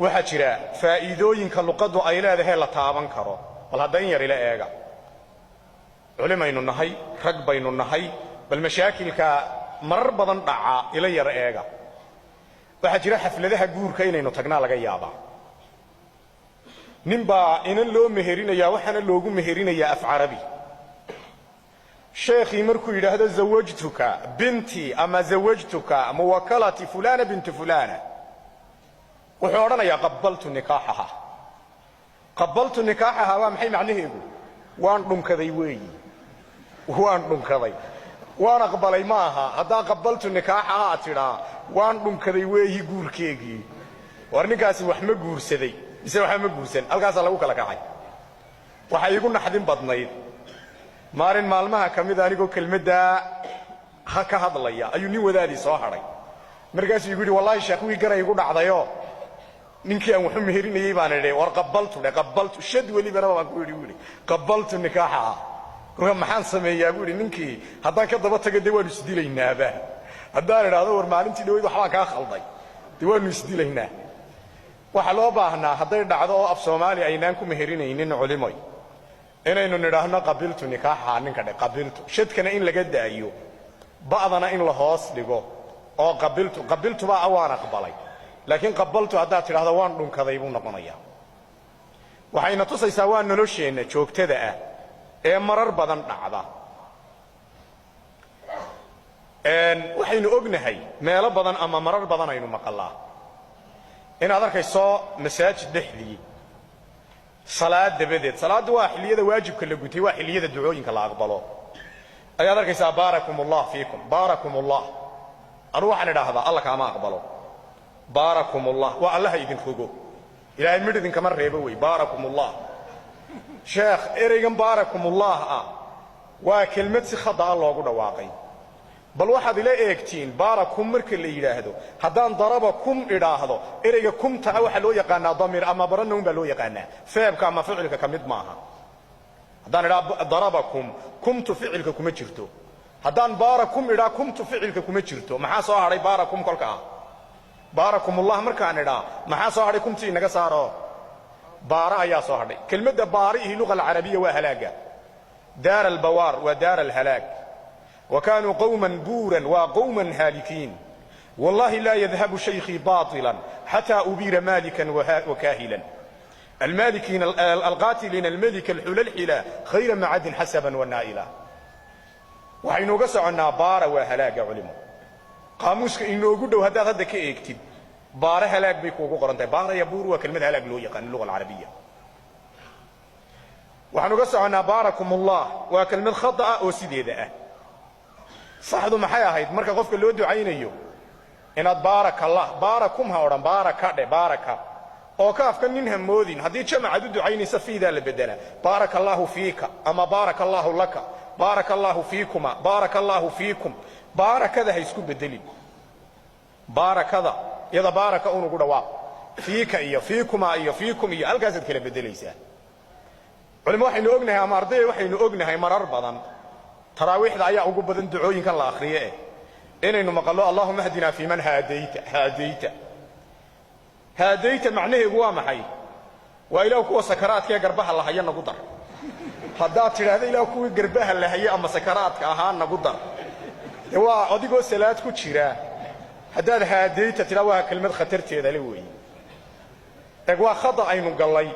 waxa jira faa'iidooyinka luqadu ay leedahay la taaban karo bal haddaan yar ila eega culimaynu nahay rag baynu nahay bal mashaakilka marar badan dhaca ila yar eega waxa jira xafladaha guurka inaynu tagnaa laga yaabaa ninba in loo meherinayaa waxana loogu meherinayaa af carabi sheekhi markuu yiraahdo zawajtuka binti ama zawajtuka muwakkalati fulana bint fulana wuxuu oranayaa qabbaltu nikaahaha waa maxay macnaheedu waan dhunkaday weeyi waan dhunkaday waan aqbalay maaha haddaan qabbaltu nikaahaha tiraa waan dhunkaday weeyi guurkeegii war ninkaasi wax ma guursaday mise waxa ma guursan halkaas lagu kala kacay waxa igu naxdin badnayd maalin maalmaha kamid anigoo kelmadda ka hadlaya ayuu nin wadaadii soo haray markaas uu yiri wallahi sheekh wii garay igu dhacdayo ninkii aan wuxuu meherinayay baan idhay war qabbaltu shad wali bana baan ku yiri qabbaltu nikaaha kuma maxaan sameeyaa buu ninkii haddaan ka daba tago dawaan isdilaynaaba haddaan idhaahdo war maalintii dhaweyd waxa ka khalday dawaan isdilaynaa waxa loo baahnaa hadday dhacdo oo af Soomaali aynaan ku meherinaynin culimay inaynu nidhaahno qabiltu nikaaha ninka dhe qabiltu shadkana in laga daayo baadana in la hoos dhigo oo qabiltu baa awaan aqbalay laakiin qabaltu hadda tiraahdo waan dhunkaday buu noqonayaa waxayna tusaysaa waa nolosheena joogtada ah ee marar badan dhacda waxaynu ognahay meelo badan ama marar badan aynu maqalaa in aad arkayso masaajid dhexdii salaad dabadeed salaadu waa xilliyada waajibka la gutay waa xilliyada ducooyinka la aqbalo ayaad arkaysaa baarakumullah fiikum baarakumullah anu waxaan idhaahdaa alla kaama aqbalo baarakumullah wa allah idin fogo ilaahay mididin kama reebo way baarakumullah sheekh ereygan baarakumullah waa kelmad si khada loogu dhawaaqay bal waxaad ila eegtiin baarakum marka la yiraahdo haddaan darabakum idhaahdo ereyga kumta waxa loo yaqaanaa damir ama baranoon baa loo yaqaanaa faabka ama ficilka kamid maaha haddaan idhaahdo darabakum kumtu ficilka kuma jirto haddaan baarakum idhaahdo kumtu ficilka kuma jirto maxaa soo haray baarakum kolka baarakumullah markaan idhaa maxaa soo haray kumtii inaga saaro baara ayaa soo hadhay kelmadda baarihi luqa al-arabiyya waa halaaga daar al-bawar wa daar al-halaag وكانوا قوما بورا وقوما هالكين والله لا يذهب شيخي باطلا حتى أبير مالكا وكاهلا المالكين القاتلين الملك الحلال خير معد حسبا والنائلا وحينو قصعنا بار وهلاك علمه قاموس إنه قدوا هذا كيكتب بار هلاك بيكو قرنتي بار يبور وكلمة هلاك لو يقان اللغة العربية وحينو قصعنا باركم الله وكلمة خطأ وسيدة صحدو maxay ahayd marka qofka loo ducaynayo inaad baarakallah baarakum ha oran baaraka de baaraka oo kaafka nin hamoodin hadii jamaacadu ducaynaysa fiida la bedela baarakallahu fiika ama baarakallahu laka baarakallahu fiikuma baarakallahu fiikum baarakada hay isku bedelin baarakada yada baaraka uu ugu dhawaaq fiika iyo fiikuma iyo fiikum iyo halkaas kala bedelaysaa culimo waxaynu ognahay ama arday waxaynu ognahay marar badan تراويح ayaa ugu badan ducooyinkan la akhriyo inaynu maqalo Allahumma hadina fi man hadayta macnaheedu waa maxay waa ilaahu kuwa sakaraadka garbaha la hayo nagu dar hadaa tiraahdo ilaahu kuwa garbaha la hayo ama sakaraadka ahaan nagu dar waa adigoo salaad ku jira hadaad hadayta tiraawaa kelmad khatarteeda la weey waa khada aynu galay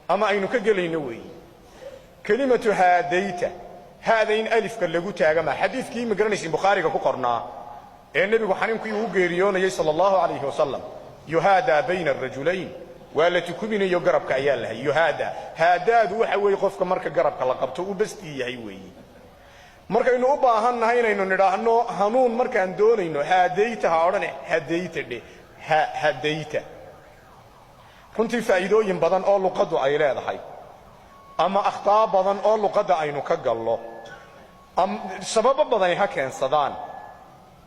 ama aynu ka galayno weey kalimatu hadayta هذا إن ألف كاللجو تاجمع حديث كي مجرنيس البخاري كقرنا النبي حنين كي وجريون صلى الله عليه وسلم يهادى بين الرجلين ولا تكمن يجرب كعيالها يهادى هذا ذو حوي قف كمرك جرب كلقبته وبستي هيوي مرك إنه أبا هنا إنه نراه إنه هنون مرك عندون إنه هديته هارنه هديته هديته كنت فايدو ينبضن أول قدو عيله هذا حي أما أخطاء بدن أو لقد أينو كجلّه سبب بدن هكين صدان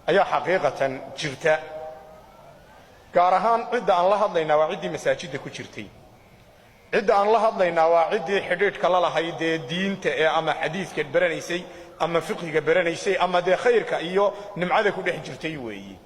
أي حقيقة جرتة كارهان عدة الله هذلنا وعدي مساجد كجرتي عدة الله هذلنا وعدي حديث كلا هيدا دين أما حديث كبرنيسي أما فقه كبرنيسي أما ده خير كأيو نمعذ كل حجرتي ويي